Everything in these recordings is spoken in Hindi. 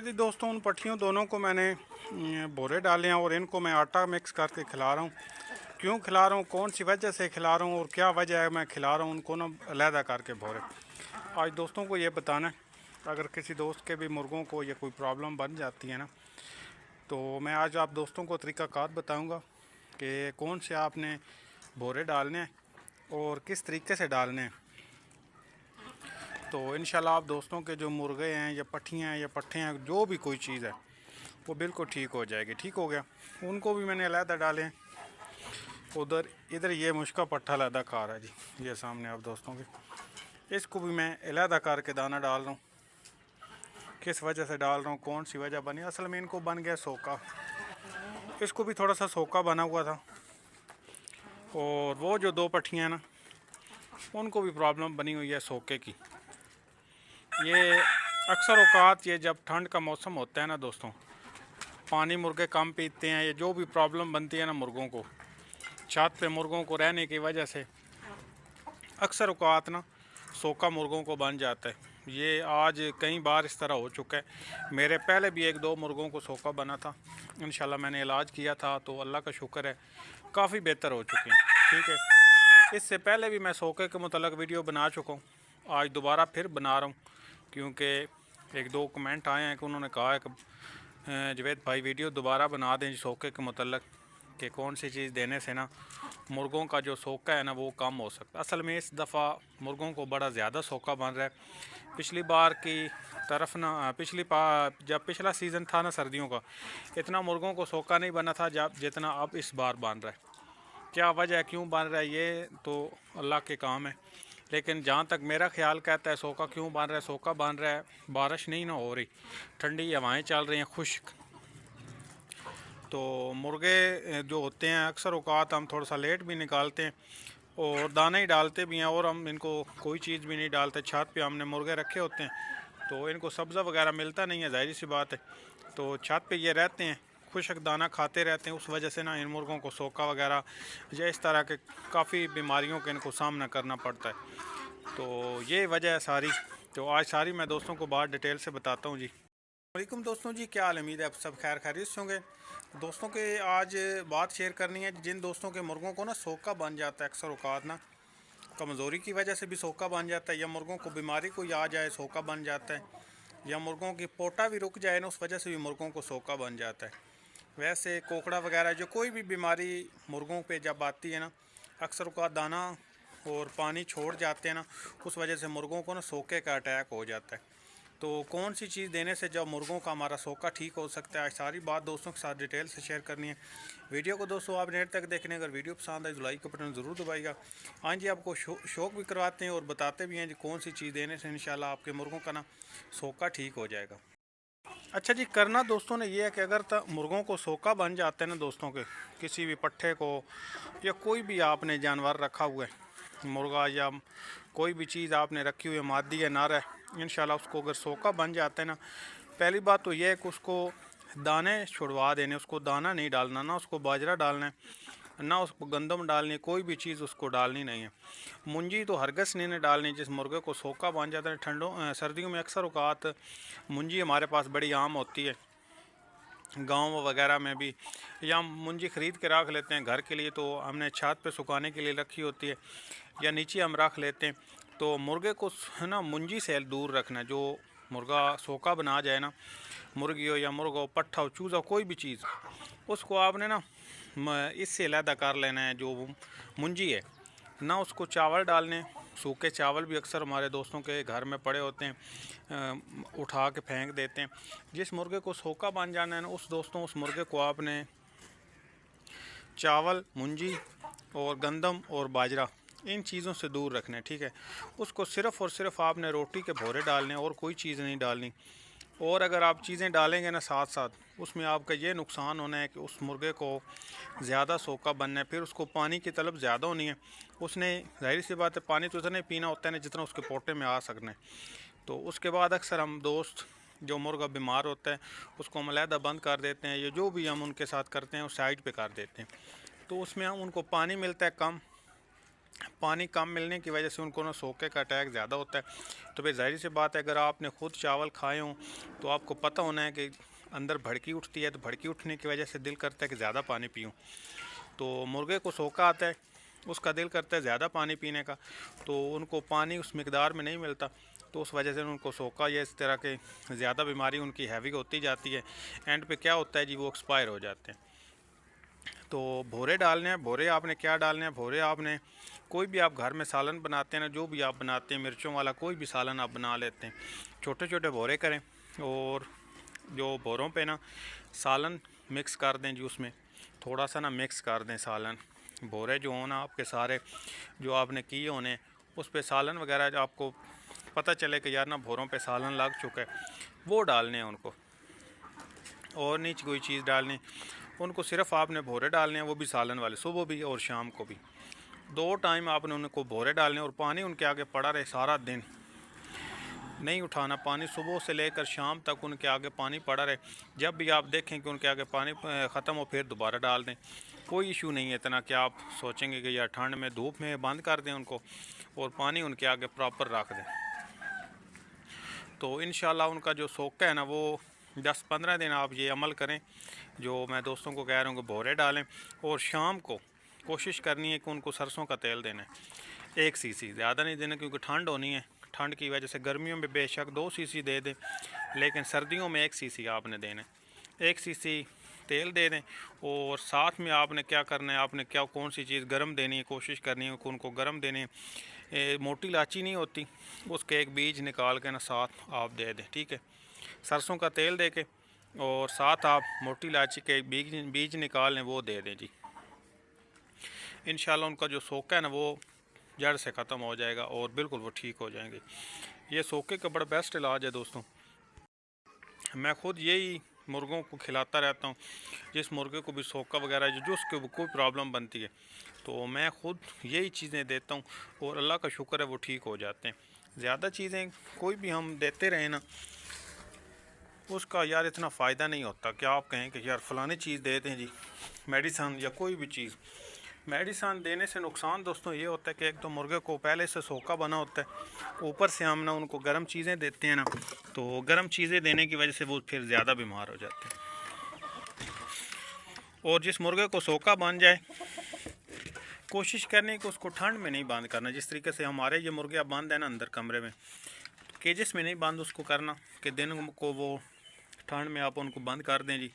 जी दोस्तों, उन पट्टियों दोनों को मैंने बोरे डाले हैं और इनको मैं आटा मिक्स करके खिला रहा हूँ। क्यों खिला रहा हूँ, कौन सी वजह से खिला रहा हूँ और क्या वजह है मैं खिला रहा हूँ उनको ना अलहदा करके बोरे। आज दोस्तों को ये बताना है, अगर किसी दोस्त के भी मुर्गों को ये कोई प्रॉब्लम बन जाती है ना, तो मैं आज आप दोस्तों को तरीक़ाकार बताऊँगा कि कौन से आपने बोरे डालने हैं और किस तरीके से डालने हैं। तो इंशाल्लाह आप दोस्तों के जो मुर्गे हैं या पट्ठियाँ हैं या पट्ठे हैं, जो भी कोई चीज़ है वो बिल्कुल ठीक हो जाएगी। ठीक हो गया, उनको भी मैंने अलहदा डाले हैं। उधर इधर ये मुश्का पट्ठा अलहदा खा रहा है जी, ये सामने आप दोस्तों के। इसको भी मैं अलहदा करके दाना डाल रहा हूँ। किस वजह से डाल रहा हूँ, कौन सी वजह बनी, असल में इनको बन गया सोका। इसको भी थोड़ा सा सोका बना हुआ था। और वो जो दो पट्ठियाँ हैं ना, उनको भी प्रॉब्लम बनी हुई है सोके की। ये अक्सर औकात ये जब ठंड का मौसम होता है ना दोस्तों, पानी मुर्गे कम पीते हैं, ये जो भी प्रॉब्लम बनती है ना मुर्गों को, छत पे मुर्गों को रहने की वजह से अक्सर औकात ना सोका मुर्गों को बन जाता है। ये आज कई बार इस तरह हो चुका है। मेरे पहले भी एक दो मुर्गों को सोका बना था, इंशाल्लाह मैंने इलाज किया था तो अल्लाह का शुक्र है काफ़ी बेहतर हो चुके हैं। ठीक है, इससे पहले भी मैं सोके के मुतल्लिक़ वीडियो बना चुका हूँ, आज दोबारा फिर बना रहा हूँ क्योंकि एक दो कमेंट आए हैं कि उन्होंने कहा है कि जवेद भाई वीडियो दोबारा बना दें सोके के मुतल्लिक़ कि कौन सी चीज़ देने से ना मुर्गों का जो सोका है ना वो कम हो सकता है। असल में इस दफ़ा मुर्गों को बड़ा ज़्यादा सोका बन रहा है। पिछली बार की तरफ ना जब पिछला सीज़न था ना सर्दियों का, इतना मुर्गों को सोका नहीं बना था जब जितना अब इस बार बन रहा है। क्या वजह है, क्यों बन रहा है, ये तो अल्लाह के काम है। लेकिन जहाँ तक मेरा ख्याल कहता है सोका क्यों बन रहा है, सोका बन रहा है बारिश नहीं ना हो रही, ठंडी हवाएं चल रही हैं खुश्क। तो मुर्गे जो होते हैं अक्सर औकात हम थोड़ा सा लेट भी निकालते हैं और दाना ही डालते भी हैं, और हम इनको कोई चीज़ भी नहीं डालते। छत पे हमने मुर्गे रखे होते हैं तो इनको सब्ज़ा वगैरह मिलता नहीं है, ज़ाहिर सी बात है। तो छत पे ये रहते हैं, खुशक दाना खाते रहते हैं, उस वजह से ना इन मुर्गों को सोका वगैरह या इस तरह के काफ़ी बीमारियों का इनको सामना करना पड़ता है। तो ये वजह है सारी। तो आज सारी मैं दोस्तों को बात डिटेल से बताता हूँ जी। वालेकुम दोस्तों जी, क्या हाल, उम्मीद है आप सब खैर खैरियत से होंगे। दोस्तों के आज बात शेयर करनी है जिन दोस्तों के मुर्गों को ना सोका बन जाता है, अक्सर औकात ना कमज़ोरी की वजह से भी सोका बन जाता है, या मुर्गों को बीमारी कोई आ जाए सोका बन जाता है, या मुर्गों की पोटा भी रुक जाए ना उस वजह से भी मुर्गों को सोका बन जाता है। वैसे कोकड़ा वगैरह जो कोई भी बीमारी मुर्गों पे जब आती है ना, अक्सर औकात दाना और पानी छोड़ जाते हैं ना, उस वजह से मुर्गों को ना सोके का अटैक हो जाता है। तो कौन सी चीज़ देने से जब मुर्गों का हमारा सोका ठीक हो सकता है, आज सारी बात दोस्तों के साथ डिटेल से शेयर करनी है। वीडियो को दोस्तों आप नेट तक देखने, अगर वीडियो पसंद आए तो लाइक का बटन ज़रूर दबाइएगा। हाँ जी, आपको शौक भी करवाते हैं और बताते भी हैं जी कौन सी चीज़ देने से इंशाल्लाह आपके मुर्गों का ना सोका ठीक हो जाएगा। अच्छा जी, करना दोस्तों ने ये है कि अगर मुर्गों को सोका बन जाते हैं ना दोस्तों के, किसी भी पट्ठे को या कोई भी आपने जानवर रखा हुआ है, मुर्गा या कोई भी चीज़ आपने रखी हुई है, मादी या नार है, इंशाल्लाह उसको अगर सोका बन जाता है ना, पहली बात तो यह है कि उसको दाने छुड़वा देने, उसको दाना नहीं डालना, ना उसको बाजरा डालना है, ना उसको गंदम डालनी, कोई भी चीज़ उसको डालनी नहीं है। मुंजी तो हरगस नहीं डालनी। जिस मुर्गे को सोका बन जाता है सर्दियों में अक्सर औकात मुंजी हमारे पास बड़ी आम होती है, गांव वगैरह में भी, या मुंजी ख़रीद के रख लेते हैं घर के लिए, तो हमने छत पे सुखाने के लिए रखी होती है, या नीचे हम रख लेते हैं। तो मुर्गे को है ना मुंजी से दूर रखना है। जो मुर्गा सोका बना जाए ना, मुर्गी हो या मुर्गा हो, पट्ठा हो, चूज़ा, कोई भी चीज़, उसको आपने ना इससे अलहदा कर लेना है। जो मुंजी है ना, उसको चावल डालने, सूखे चावल भी अक्सर हमारे दोस्तों के घर में पड़े होते हैं, उठा के फेंक देते हैं। जिस मुर्गे को सोका बन जाना है ना, उस मुर्गे को आपने चावल, मुंजी और गंदम और बाजरा, इन चीज़ों से दूर रखना है। ठीक है, उसको सिर्फ़ और सिर्फ आपने रोटी के भोरे डालने और कोई चीज़ नहीं डालनी। और अगर आप चीज़ें डालेंगे ना साथ साथ, उसमें आपका ये नुकसान होना है कि उस मुर्गे को ज़्यादा सोका बनना है, फिर उसको पानी की तलब ज़्यादा होनी है। उसने ज़ाहिर सी बात है पानी तो उतना ही पीना होता है ना जितना उसके पोटे में आ सकना है। तो उसके बाद अक्सर हम दोस्त जो मुर्गा बीमार होता है उसको हम अलहदा बंद कर देते हैं, या जो भी हम उनके साथ करते हैं उस साइड पे कर देते हैं। तो उसमें हम उनको पानी मिलता है कम, पानी कम मिलने की वजह से उनको ना सोके का अटैक ज़्यादा होता है। तो फिर ज़ाहिर सी बात है, अगर आपने ख़ुद चावल खाए हों तो आपको पता होना है कि अंदर भड़की उठती है, तो भड़की उठने की वजह से दिल करता है कि ज़्यादा पानी पीऊँ। तो मुर्गे को सोका आता है, उसका दिल करता है ज़्यादा पानी पीने का, तो उनको पानी उस मकदार में नहीं मिलता, तो उस वजह से उनको सोका या इस तरह के ज़्यादा बीमारी उनकी हैवी होती जाती है। एंड पे क्या होता है जी, वो एक्सपायर हो जाते हैं। तो भोरे डालने हैं। भोरे आपने क्या डालने हैं, भोरे आपने कोई भी आप घर में सालन बनाते हैं ना, जो भी आप बनाते हैं, मिर्चों वाला कोई भी सालन आप बना लेते हैं, छोटे छोटे भोरे करें और जो भोरों पे ना सालन मिक्स कर दें जी, उसमें थोड़ा सा ना मिक्स कर दें सालन। भोरे जो हो ना आपके सारे जो आपने किए होने, उस पे सालन वगैरह जो आपको पता चले कि यार ना भोरों पे सालन लग चुका है, वो डालने हैं उनको, और नीचे कोई चीज़ डालनी। उनको सिर्फ आपने भोरे डालने हैं, वो भी सालन वाले, सुबह भी और शाम को भी, 2 टाइम आपने उनको भोरे डालने। और पानी उनके आगे पड़ा रहे सारा दिन, नहीं उठाना पानी, सुबह से लेकर शाम तक उनके आगे पानी पड़ा रहे। जब भी आप देखें कि उनके आगे पानी ख़त्म हो, फिर दोबारा डाल दें, कोई इशू नहीं है इतना कि आप सोचेंगे कि यार ठंड में धूप में बंद कर दें उनको और पानी उनके आगे प्रॉपर रख दें। तो इंशाल्लाह उनका जो सोका है ना, वो 10-15 दिन आप ये अमल करें, जो मैं दोस्तों को कह रहा हूँ कि भोरे डालें। और शाम को कोशिश करनी है कि उनको सरसों का तेल देना है, 1 सीसी, ज़्यादा नहीं देना, क्योंकि ठंड होनी है। ठंड की वजह से गर्मियों में बेशक 2 सीसी दे दें, लेकिन सर्दियों में 1 सीसी आपने देना है। 1 सीसी तेल दे दें। और साथ में आपने क्या करना है, आपने क्या कौन सी चीज़ गर्म देनी है, कोशिश करनी है कि उनको गर्म देने। मोटी इलायची नहीं होती, उसके एक बीज निकाल के ना साथ आप दे दें, ठीक है। सरसों का तेल दे के और साथ आप मोटी इलायची के बीज निकाल लें, वो दे दें जी। इंशाल्लाह उनका जो सोका है ना, वो जड़ से ख़त्म हो जाएगा और बिल्कुल वो ठीक हो जाएंगे। ये सोके का बड़ा बेस्ट इलाज है दोस्तों। मैं ख़ुद यही मुर्गों को खिलाता रहता हूँ। जिस मुर्गे को भी सोका वगैरह जो उसके कोई प्रॉब्लम बनती है, तो मैं ख़ुद यही चीज़ें देता हूँ और अल्लाह का शुक्र है वो ठीक हो जाते हैं। ज़्यादा चीज़ें कोई भी हम देते रहें ना, उसका यार इतना फ़ायदा नहीं होता कि आप कहें कि यार फ़लानी चीज़ देते हैं जी, मेडिसन या कोई भी चीज़। मेडिसन देने से नुकसान दोस्तों ये होता है कि एक तो मुर्गे को पहले से सोका बना होता है, ऊपर से हम ना उनको गर्म चीज़ें देते हैं ना, तो गर्म चीज़ें देने की वजह से वो फिर ज़्यादा बीमार हो जाते हैं। और जिस मुर्गे को सोका बन जाए, कोशिश करनी कि उसको ठंड में नहीं बंद करना। जिस तरीके से हमारे ये मुर्गे अब बंद है ना अंदर कमरे में, केजेस में नहीं बंद उसको करना कि दिन को वो ठंड में आप उनको बंद कर दें जी,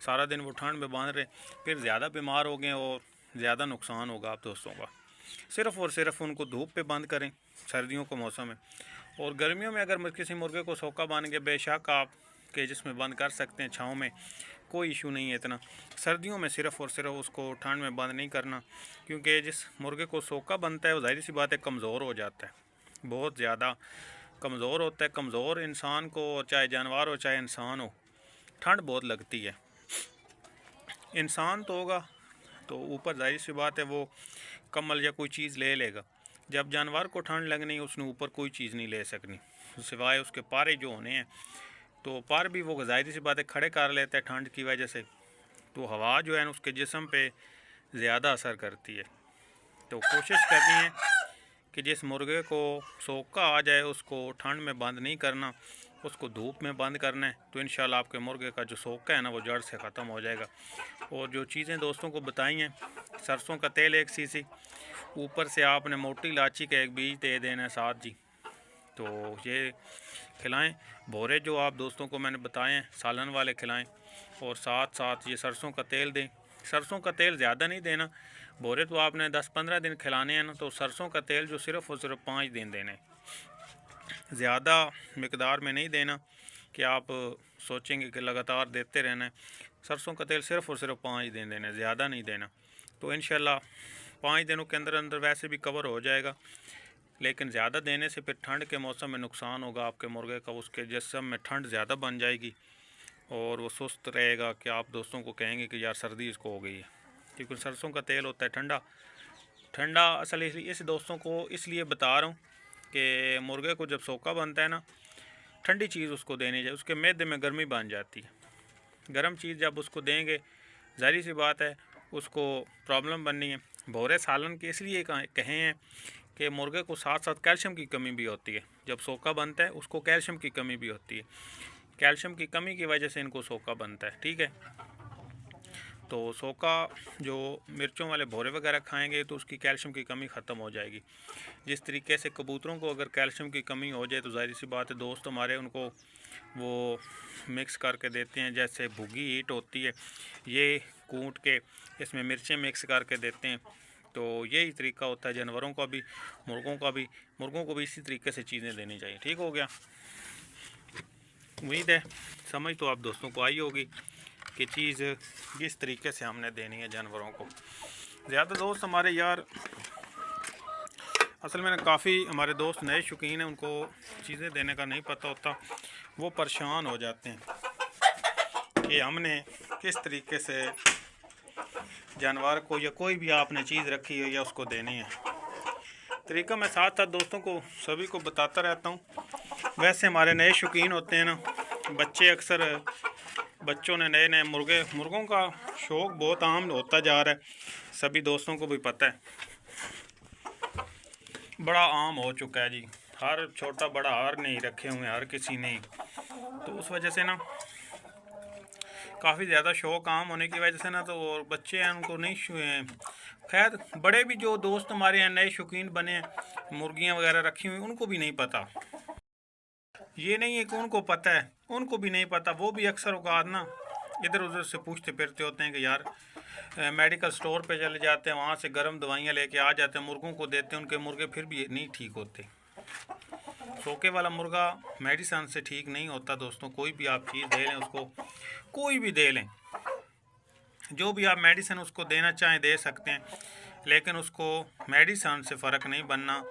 सारा दिन वो ठंड में बंद रहे, फिर ज़्यादा बीमार हो गए और ज़्यादा नुकसान होगा आप दोस्तों का। सिर्फ़ और सिर्फ उनको धूप पे बंद करें सर्दियों के मौसम में। और गर्मियों में अगर किसी मुर्गे को सोका बांध के बेशक आप केजेस में बंद कर सकते हैं, छाँव में कोई इशू नहीं है इतना। सर्दियों में सिर्फ़ और सिर्फ उसको ठंड में बंद नहीं करना, क्योंकि जिस मुर्गे को सोका बनता है वो ज़ाहिर सी बात है कमज़ोर हो जाता है, बहुत ज़्यादा कमज़ोर होता है। कमज़ोर इंसान को, चाहे जानवर हो चाहे इंसान हो, ठंड बहुत लगती है। इंसान तो होगा तो ऊपर ज़ाहिर सी बात है वो कम्बल या कोई चीज़ ले लेगा। जब जानवर को ठंड लगनी, उसने ऊपर कोई चीज़ नहीं ले सकनी सिवाय उसके पारे जो होने हैं, तो पार भी वो ज़ाहिर सी बात है खड़े कर लेता है ठंड की वजह से। तो हवा जो है ना उसके जिस्म पे ज़्यादा असर करती है। तो कोशिश करनी है कि जिस मुर्गे को सोका आ जाए उसको ठंड में बंद नहीं करना, उसको धूप में बंद करना है। तो इंशाल्लाह आपके मुर्गे का जो सोका है ना वो जड़ से ख़त्म हो जाएगा। और जो चीज़ें दोस्तों को बताई हैं, सरसों का तेल 1 सीसी, ऊपर से आपने मोटी इलायची का एक बीज दे देना है साथ जी। तो ये खिलाएं। भोरे जो आप दोस्तों को मैंने बताए हैं सालन वाले खिलाएं, और साथ साथ ये सरसों का तेल दें। सरसों का तेल ज़्यादा नहीं देना, भोरे तो आपने 10-15 दिन खिलाने हैं ना, तो सरसों का तेल जो सिर्फ़ और सिर्फ 5 दिन देने, ज़्यादा मकदार में नहीं देना कि आप सोचेंगे कि लगातार देते रहना है। सरसों का तेल सिर्फ़ और सिर्फ 5 दिन देना, ज़्यादा नहीं देना। तो इंशाल्लाह 5 दिनों के अंदर अंदर वैसे भी कवर हो जाएगा, लेकिन ज़्यादा देने से फिर ठंड के मौसम में नुकसान होगा आपके मुर्गे का। उसके जिस्म में ठंड ज़्यादा बन जाएगी और वो सुस्त रहेगा कि आप दोस्तों को कहेंगे कि यार सर्दी इसको हो गई है, क्योंकि सरसों का तेल होता है ठंडा ठंडा। असल इस दोस्तों को इसलिए बता रहा हूँ कि मुर्गे को जब सोका बनता है ना, ठंडी चीज़ उसको देनी चाहिए, उसके मैदे में गर्मी बन जाती है। गर्म चीज़ जब उसको देंगे ज़ाहिर सी बात है उसको प्रॉब्लम बननी है। भोरे सालन के इसलिए कहे हैं कि मुर्गे को साथ साथ कैल्शियम की कमी भी होती है। जब सोका बनता है उसको कैल्शियम की कमी भी होती है, कैल्शियम की कमी की वजह से इनको सोका बनता है। ठीक है, तो सोका जो मिर्चों वाले भोरे वगैरह खाएंगे तो उसकी कैल्शियम की कमी ख़त्म हो जाएगी। जिस तरीके से कबूतरों को अगर कैल्शियम की कमी हो जाए तो जाहिर सी बात है दोस्त हमारे उनको वो मिक्स करके देते हैं, जैसे भुगी ईट होती है ये कूट के इसमें मिर्चें मिक्स करके देते हैं। तो यही तरीका होता है जानवरों का भी, मुर्गों को भी इसी तरीके से चीज़ें देनी चाहिए। ठीक हो गया, उम्मीद है समझ तो आप दोस्तों को आई होगी कि चीज़ किस तरीके से हमने देनी है जानवरों को। ज़्यादा दोस्त हमारे यार असल में काफ़ी हमारे दोस्त नए शौकीन हैं, उनको चीज़ें देने का नहीं पता होता, वो परेशान हो जाते हैं कि हमने किस तरीके से जानवर को या कोई भी आपने चीज़ रखी है या उसको देनी है। तरीका मैं साथ साथ दोस्तों को सभी को बताता रहता हूँ। वैसे हमारे नए शौकीन होते हैं ना बच्चे, अक्सर बच्चों ने नए मुर्गों का शौक़ बहुत आम होता जा रहा है, सभी दोस्तों को भी पता है, बड़ा आम हो चुका है जी। हर छोटा बड़ा हर नहीं रखे हुए, हर किसी ने। तो उस वजह से ना काफ़ी ज़्यादा शौक़ आम होने की वजह से ना तो बच्चे हैं उनको नहीं हैं। खैर बड़े भी जो दोस्त हमारे यहाँ नए शौकीन बने हैं मुर्गियाँ वगैरह रखी हुई, उनको भी नहीं पता। ये नहीं है कि उनको पता है, उनको भी नहीं पता। वो भी अक्सर औकात ना इधर उधर से पूछते फिरते होते हैं कि यार मेडिकल स्टोर पे चले जाते हैं, वहाँ से गर्म दवाइयाँ लेके आ जाते हैं, मुर्गों को देते हैं, उनके मुर्गे फिर भी नहीं ठीक होते। सोके वाला मुर्गा मेडिसन से ठीक नहीं होता दोस्तों। कोई भी आप चीज़ दे लें उसको, कोई भी दे लें, जो भी आप मेडिसिन उसको देना चाहें दे सकते हैं, लेकिन उसको मेडिसन से फ़र्क नहीं बनना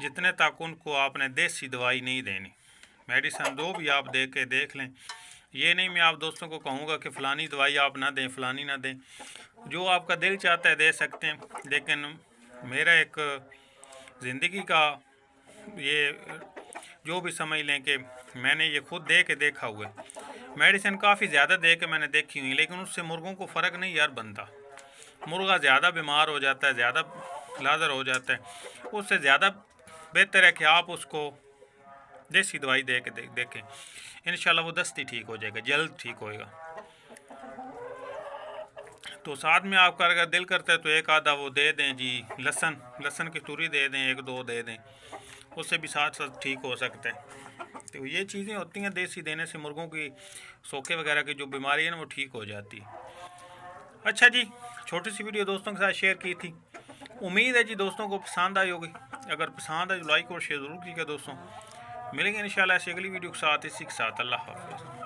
जितने तक उनको आपने देसी दवाई नहीं देनी। मेडिसन जो भी आप दे के देख लें, ये नहीं मैं आप दोस्तों को कहूँगा कि फ़लानी दवाई आप ना दें, फ़लानी ना दें, जो आपका दिल चाहता है दे सकते हैं। लेकिन मेरा एक ज़िंदगी का ये जो भी समझ लें कि मैंने ये खुद दे के देखा हुआ है, मेडिसिन काफ़ी ज़्यादा दे के मैंने देखी हुई, लेकिन उससे मुर्गों को फ़र्क नहीं यार बनता। मुर्गा ज़्यादा बीमार हो जाता है, ज़्यादा लाज़र हो जाता है। उससे ज़्यादा बेहतर है कि आप उसको देसी दवाई दे के देखें, इंशाल्लाह वो दस्ती ठीक हो जाएगा, जल्द ठीक होएगा। तो साथ में आपका अगर दिल करता है तो एक आधा वो दे दें जी, लहसुन की तुरी दे दें, एक दो दे दें, उससे भी साथ साथ ठीक हो सकता है। तो ये चीज़ें होती हैं, देसी देने से मुर्गों की सोखे वगैरह की जो बीमारी है ना वो ठीक हो जाती है। अच्छा जी, छोटी सी वीडियो दोस्तों के साथ शेयर की थी, उम्मीद है जी दोस्तों को पसंद आई होगी। अगर पसंद आए तो लाइक और शेयर ज़रूर कीजिएगा दोस्तों। मिलेंगे इंशाल्लाह ऐसी अगली वीडियो के साथ, इसी के साथ अल्लाह हाफ़िज़।